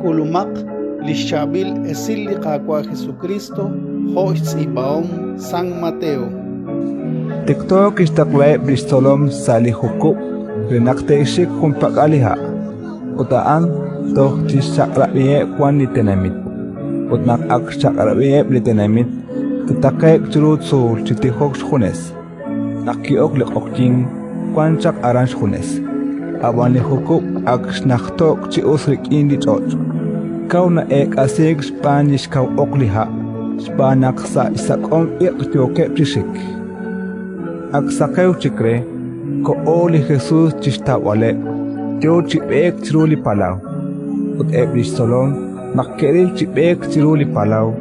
Kulumak lishabil esili kakwa Jesucristo hoits ibaom San Mateo. TikTok istakwe bristolom salihuku renakte ishik kumpak aliha utaan toh tisakrabiye kwan litenamit utnak ak sakrabiye litenamit tutakek churut sul chitihok shunes nakiok lekokjing kwan sak aranj shunes awan lihuku ak snaktok chi usrik indi toch kau na ek asig Spanish kau okliha Spanak sa isakong iqtyoke prishik ak sakeu chikre ko oli Jesus chistawale yo chibek chiruli palau ut ebrish solon nakkeril chibek chiruli palau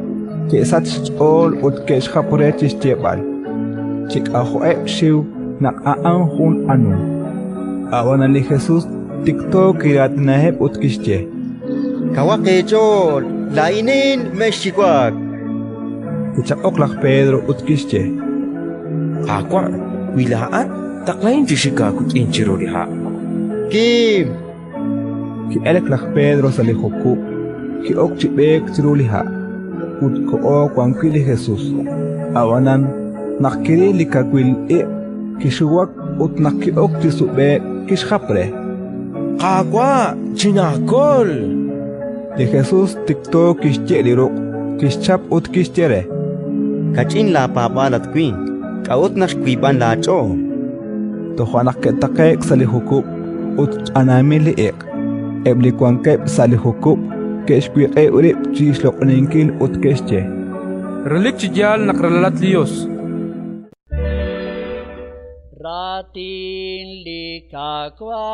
ke sat ol ut ke schapore chistebal chik aho shiu nak aan hun anu awana li Jesus TikTok irat naheb ut kishche kawake chol lainin meshikwak Tichak oklak Pedro ut kishche Aqua, wilaan, taklayin jishika kut inchiro liha. Kim! Ki eleklak Pedro sa lihuku, ki ok chibek chiruliha, ut ko o kwangkili Jesus. Awanan, nakiri likakwil kishuwak ut nakiok chisube kishapre. Aqua, chinakol! Di Jesus TikTok kishche liruk, kishchap ut kishtire. Kachin la papalat queen. Kaut nas kuiban lacho. Tohanak ketakek sa lihuku, ut anamili Ebli kwangkep sa lihuku, keshkwik urip chislok ningkil ut keshche. Relik cijal nakralalat lios. Ratin likakwa.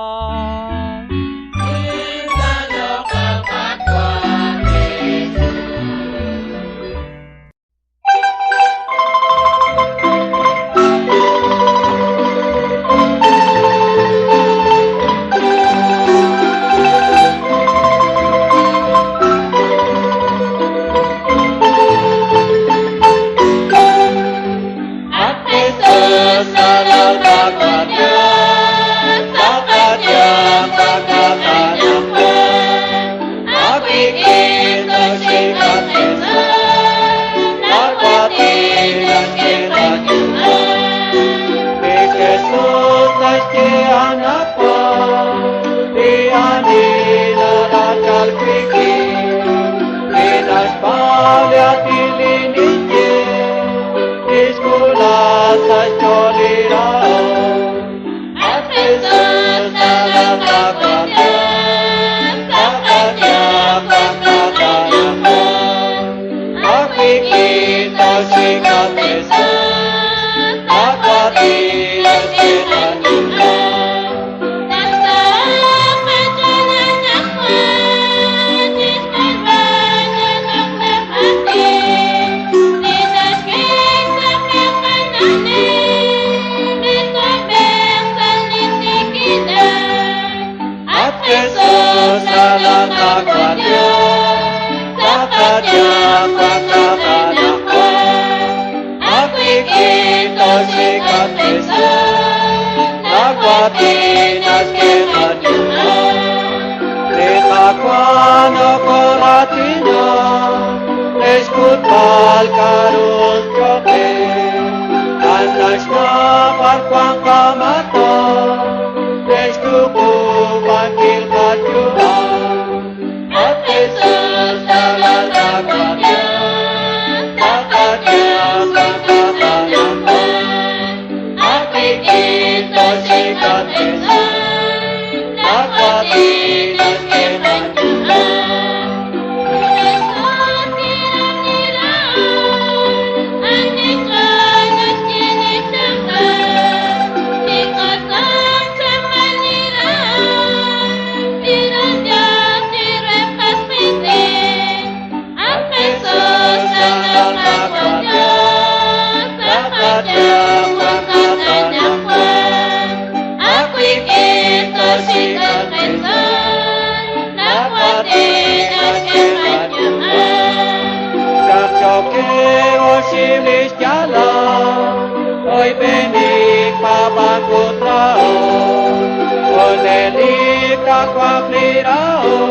Olelika kwa plirao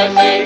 si